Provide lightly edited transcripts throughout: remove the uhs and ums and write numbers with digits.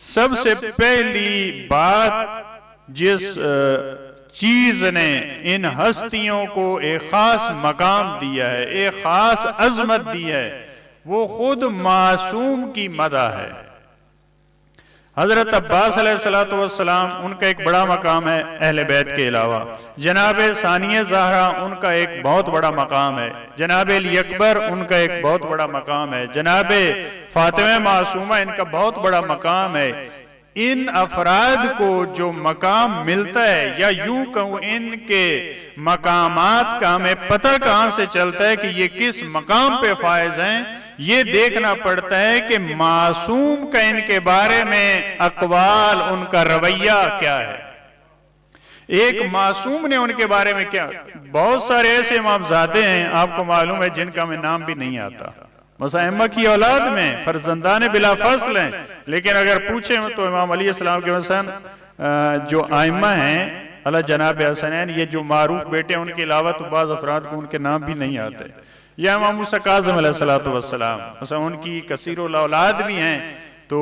सबसे पहली बात जिस चीज ने इन हस्तियों को एक खास मकाम दिया है, एक खास अजमत दी है, वो खुद मासूम की मदह है। हजरत अब्बास अलैहिस्सलाम उनका एक बड़ा मकाम है अहले बैत के अलावा। जनाब सानिया ज़हरा उनका एक बहुत बड़ा मकाम है। जनाब अली अकबर उनका एक बहुत बड़ा मकाम है। जनाब फातिमा मासूमा इनका बहुत बड़ा मकाम है। इन अफराद को जो मकाम मिलता है, या यूं कहूं इनके मकामात का हमें पता कहां से चलता है कि ये किस मकाम पे फायज हैं, ये देखना पड़ता है कि मासूम का इनके बारे में अकवाल, उनका रवैया क्या है। एक मासूम ने उनके बारे में क्या, बहुत सारे ऐसे इमामजादे हैं आपको मालूम है जिनका हमें नाम भी नहीं आता। मसाइमा की औलाद में फर्जंदान बिला फसल हैं, लेकिन अगर पूछे तो इमाम अली अस्सलाम के मसलन जो आइम्मा हैं अला जनाब हसनैन, ये जो मारूफ बेटे हैं, उनके अलावा तो बाज़ अफराद को उनके नाम भी नहीं आते। या इमाम मूसा काज़िम अलैहिस्सलातु वस्सलाम, मतलब उनकी कसीरुल औलाद भी हैं। तो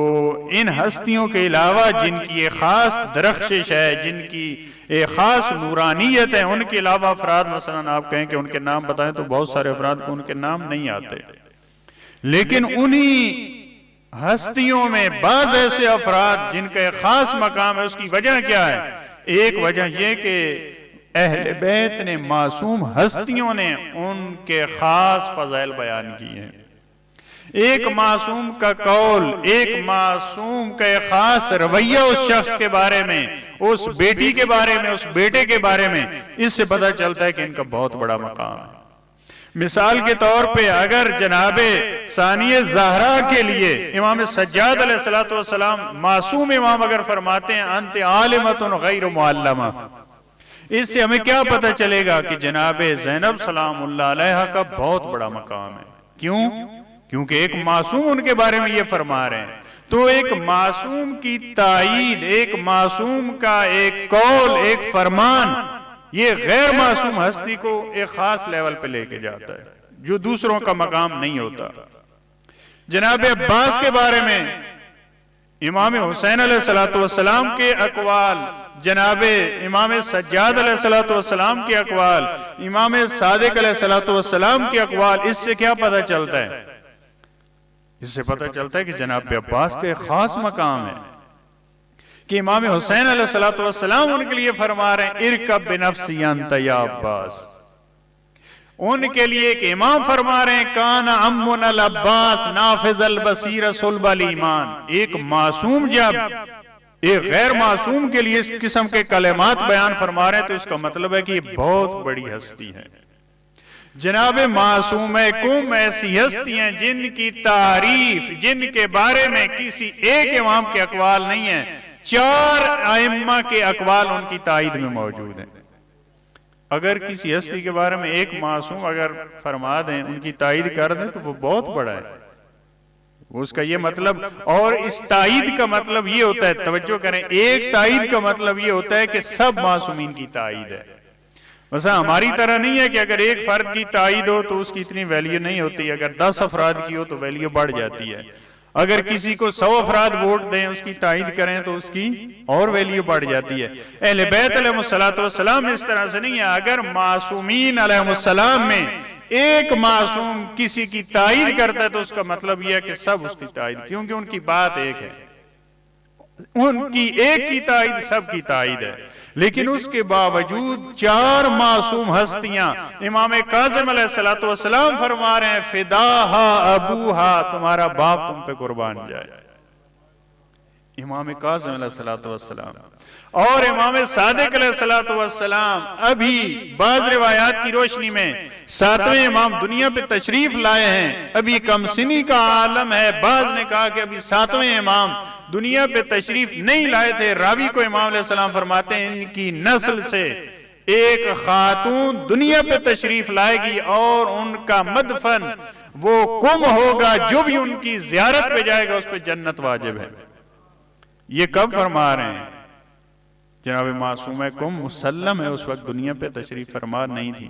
इन हस्तियों के अलावा जिनकी एक खास दरख्शिश है, जिनकी एक खास नूरानियत है, उनके अलावा अफराद मसलन आप कहें कि उनके नाम बताएं तो बहुत सारे अफराद को उनके नाम नहीं आते। लेकिन उन्हीं हस्तियों में बाज ऐसे अफराद जिनका एक खास मकाम है, उसकी वजह क्या है? एक वजह यह कि अहले बैत ने, मासूम हस्तियों ने उनके खास फज़ाइल बयान किए हैं। एक मासूम का कौल, एक मासूम का एक खास रवैया उस शख्स के बारे में, उस बेटी के बारे में, उस बेटे के बारे में, इससे पता चलता है कि इनका बहुत बड़ा मकाम है। मिसाल के तौर पे अगर जनाबे सानिया ज़हरा के लिए इमाम सज्जाद अलैहिस्सलातु वस्सलाम मासूम इमाम अगर फरमाते हैं अंत आलिमतुन गैर मुअल्लमा, इससे हमें क्या पता चलेगा कि जनाबे ज़ैनब सलामुल्लाह अलैहा का बहुत बड़ा मकाम है। क्यों? क्योंकि एक मासूम उनके बारे में ये फरमा रहे हैं। तो एक मासूम की तायीद, एक मासूम का एक कौल, एक फरमान, ये गैर मासूम हस्ती को एक खास लेवल पे लेके जाता है जो दूसरों का मकाम नहीं होता। जनाब अब्बास के बारे में इमाम हुसैन अलैहिस्सलातु वस्सलाम के अकवाल, जनाबे इमाम सज्जाद अलैहिस्सलातु वस्सलाम के अकवाल, इमाम सादिक अलैहिस्सलातु वस्सलाम के अकवाल, इससे क्या पता चलता है? इससे पता चलता है कि जनाब अब्बास का एक खास मकाम है कि इमाम हुसैन अलैहिस्सलातु वस्सलाम उनके लिए फरमा रहे हैं इरकब बिनफ्सी अंत या अब्बास। उनके लिए एक इमाम फरमा रहे हैं काना अम्मुन अल अब्बास नाफिज़ल बसीर सुल्बल ईमान। एक मासूम जब एक गैर मासूम के लिए इस किस्म के कलेमात बयान फरमा रहे हैं तो इसका मतलब है कि ये बहुत बड़ी हस्ती है। जनाब मासूम कुम ऐसी हस्ती हैं जिनकी तारीफ, जिनके बारे में किसी एक इमाम के अकवाल नहीं है, 4 आइम्मा के अकवाल उनकी तायीद में मौजूद हैं। अगर किसी हस्ती के बारे में एक मासूम अगर फरमा दें, उनकी तायीद कर दें, तो वो बहुत बड़ा है। उसका ये मतलब, और इस तायीद का मतलब ये होता है, तवज्जो करें, एक तायीद का मतलब ये होता है कि सब मासूमीन की तायीद है। वैसा हमारी तरह नहीं है कि अगर एक फर्द की तायीद हो तो उसकी इतनी वैल्यू नहीं होती, अगर 10 अफराद की हो तो वैल्यू बढ़ जाती है। अगर किसी को 100 अफराद वोट दें, उसकी तायीद करें तो उसकी और वैल्यू बढ़ जाती है। अहले बैत अलैहिस्सलातु वस्सलाम इस तरह से नहीं है। अगर मासूमीन अलैहिस्सलाम में एक मासूम किसी की तायीद करता है तो उसका मतलब यह है कि सब उसकी तायीद, क्योंकि उनकी बात एक है, उनकी एक की तायीद सबकी तायीद है। लेकिन उसके बावजूद 4 मासूम हस्तियां, इमाम काज़िम अलैहिस्सलातु वस्सलाम फरमा रहे हैं फिदाहा अबूहा, तुम्हारा बाप तुम पे कुर्बान जाए। इमाम काज़िम अलैहिस्सलातु वस्सलाम और इमाम सादिक अलैहिस्सलातु वस्सलाम अभी बाज़ रिवायात की रोशनी में 7वें इमाम दुनिया पे तशरीफ लाए हैं। अभी कमसिनी का आलम है। बाज़ ने कहा कि अभी 7वें इमाम दुनिया पे तशरीफ नहीं लाए थे। रावी को इमाम अलैहिस्सलाम फरमाते हैं इनकी नस्ल से एक खातून दुनिया पे तशरीफ लाएगी और उनका मदफन वो कुम होगा, जो भी उनकी जियारत पे जाएगा उस पर जन्नत वाजिब है। ये कब फरमा रहे हैं? जनाब मासूम कुम मुसल्लम है, उस वक्त दुनिया पे तशरीफ फरमा नहीं थी।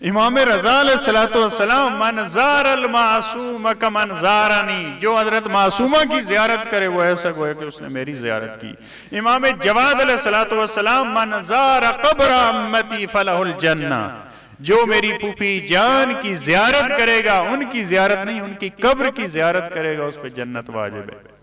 इमाम रज़ा अलैहिस्सलाम मन ज़ारल मासूम कमन ज़ारनी, जो हजरत मासूमा की ज़ियारत करे वो ऐसा गोया कि उसने मेरी ज़ियारत की। इमाम जवाद अलैहिस्सलाम मन ज़ार क़ब्र अम्मती फलहुल जन्ना, जो मेरी फूफी जान की ज़ियारत करेगा, उनकी ज़ियारत नहीं उनकी कब्र की ज़ियारत करेगा, उस पर जन्नत वाजिब है।